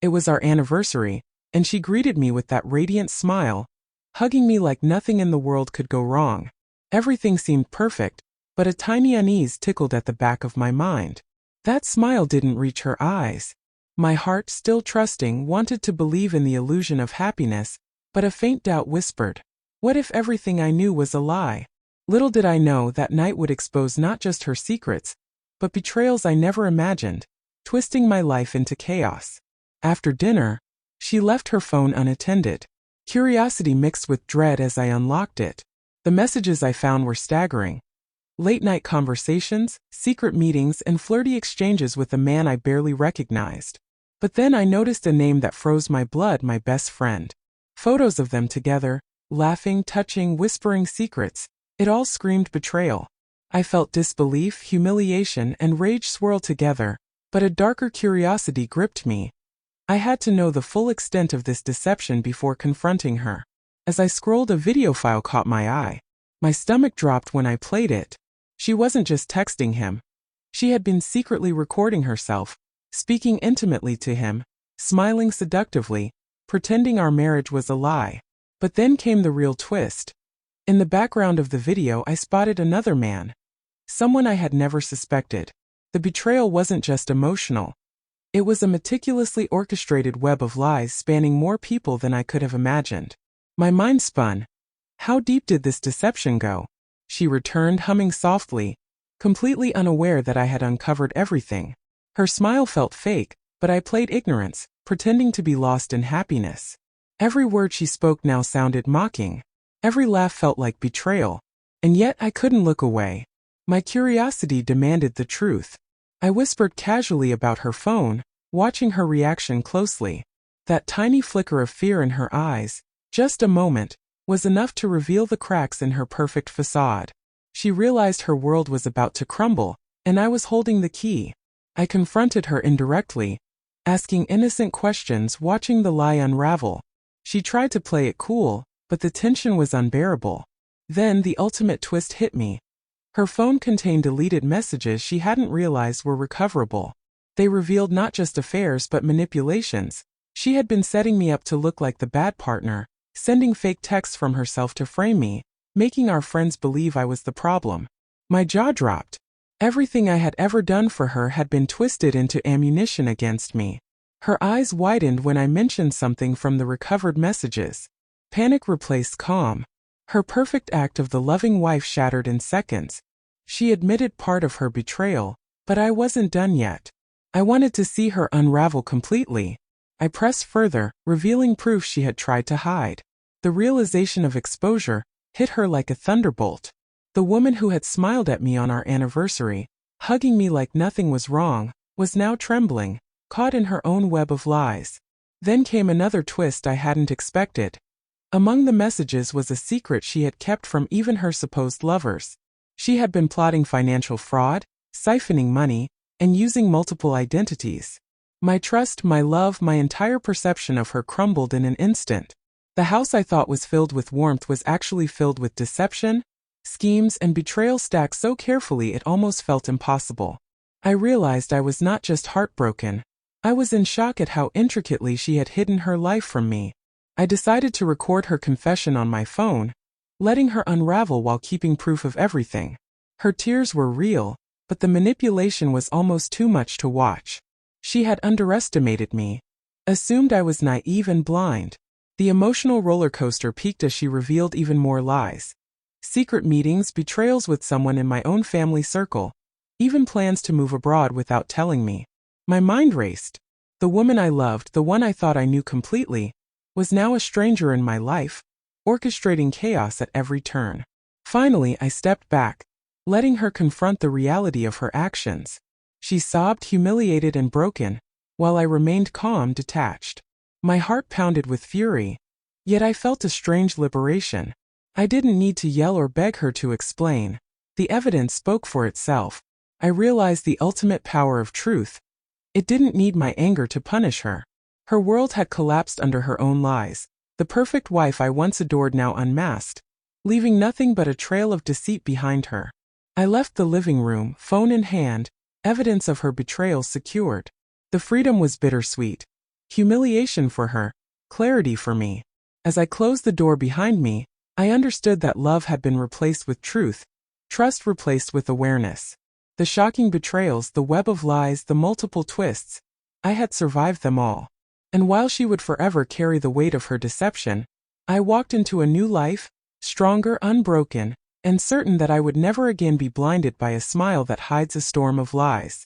It was our anniversary, and she greeted me with that radiant smile, hugging me like nothing in the world could go wrong. Everything seemed perfect, but a tiny unease tickled at the back of my mind. That smile didn't reach her eyes. My heart, still trusting, wanted to believe in the illusion of happiness, but a faint doubt whispered, what if everything I knew was a lie? Little did I know that night would expose not just her secrets, but betrayals I never imagined, twisting my life into chaos. After dinner, she left her phone unattended. Curiosity mixed with dread as I unlocked it. The messages I found were staggering. Late-night conversations, secret meetings, and flirty exchanges with a man I barely recognized. But then I noticed a name that froze my blood: my best friend. Photos of them together, laughing, touching, whispering secrets. It all screamed betrayal. I felt disbelief, humiliation, and rage swirl together, but a darker curiosity gripped me. I had to know the full extent of this deception before confronting her. As I scrolled, a video file caught my eye. My stomach dropped when I played it. She wasn't just texting him. She had been secretly recording herself, speaking intimately to him, smiling seductively, pretending our marriage was a lie. But then came the real twist. In the background of the video, I spotted another man. Someone I had never suspected. The betrayal wasn't just emotional. It was a meticulously orchestrated web of lies spanning more people than I could have imagined. My mind spun. How deep did this deception go? She returned, humming softly, completely unaware that I had uncovered everything. Her smile felt fake, but I played ignorance, pretending to be lost in happiness. Every word she spoke now sounded mocking. Every laugh felt like betrayal. And yet I couldn't look away. My curiosity demanded the truth. I whispered casually about her phone, watching her reaction closely. That tiny flicker of fear in her eyes, just a moment, was enough to reveal the cracks in her perfect facade. She realized her world was about to crumble, and I was holding the key. I confronted her indirectly, asking innocent questions, watching the lie unravel. She tried to play it cool, but the tension was unbearable. Then the ultimate twist hit me. Her phone contained deleted messages she hadn't realized were recoverable. They revealed not just affairs but manipulations. She had been setting me up to look like the bad partner, sending fake texts from herself to frame me, making our friends believe I was the problem. My jaw dropped. Everything I had ever done for her had been twisted into ammunition against me. Her eyes widened when I mentioned something from the recovered messages. Panic replaced calm. Her perfect act of the loving wife shattered in seconds. She admitted part of her betrayal, but I wasn't done yet. I wanted to see her unravel completely. I pressed further, revealing proof she had tried to hide. The realization of exposure hit her like a thunderbolt. The woman who had smiled at me on our anniversary, hugging me like nothing was wrong, was now trembling, caught in her own web of lies. Then came another twist I hadn't expected. Among the messages was a secret she had kept from even her supposed lovers. She had been plotting financial fraud, siphoning money, and using multiple identities. My trust, my love, my entire perception of her crumbled in an instant. The house I thought was filled with warmth was actually filled with deception, schemes, and betrayal stacked so carefully it almost felt impossible. I realized I was not just heartbroken. I was in shock at how intricately she had hidden her life from me. I decided to record her confession on my phone, letting her unravel while keeping proof of everything. Her tears were real, but the manipulation was almost too much to watch. She had underestimated me, assumed I was naive and blind. The emotional roller coaster peaked as she revealed even more lies. Secret meetings, betrayals with someone in my own family circle, even plans to move abroad without telling me. My mind raced. The woman I loved, the one I thought I knew completely, was now a stranger in my life, orchestrating chaos at every turn. Finally, I stepped back, letting her confront the reality of her actions. She sobbed, humiliated and broken, while I remained calm, detached. My heart pounded with fury, yet I felt a strange liberation. I didn't need to yell or beg her to explain. The evidence spoke for itself. I realized the ultimate power of truth. It didn't need my anger to punish her. Her world had collapsed under her own lies. The perfect wife I once adored now unmasked, leaving nothing but a trail of deceit behind her. I left the living room, phone in hand, evidence of her betrayal secured. The freedom was bittersweet. Humiliation for her, clarity for me. As I closed the door behind me, I understood that love had been replaced with truth, trust replaced with awareness. The shocking betrayals, the web of lies, the multiple twists, I had survived them all. And while she would forever carry the weight of her deception, I walked into a new life, stronger, unbroken, and certain that I would never again be blinded by a smile that hides a storm of lies.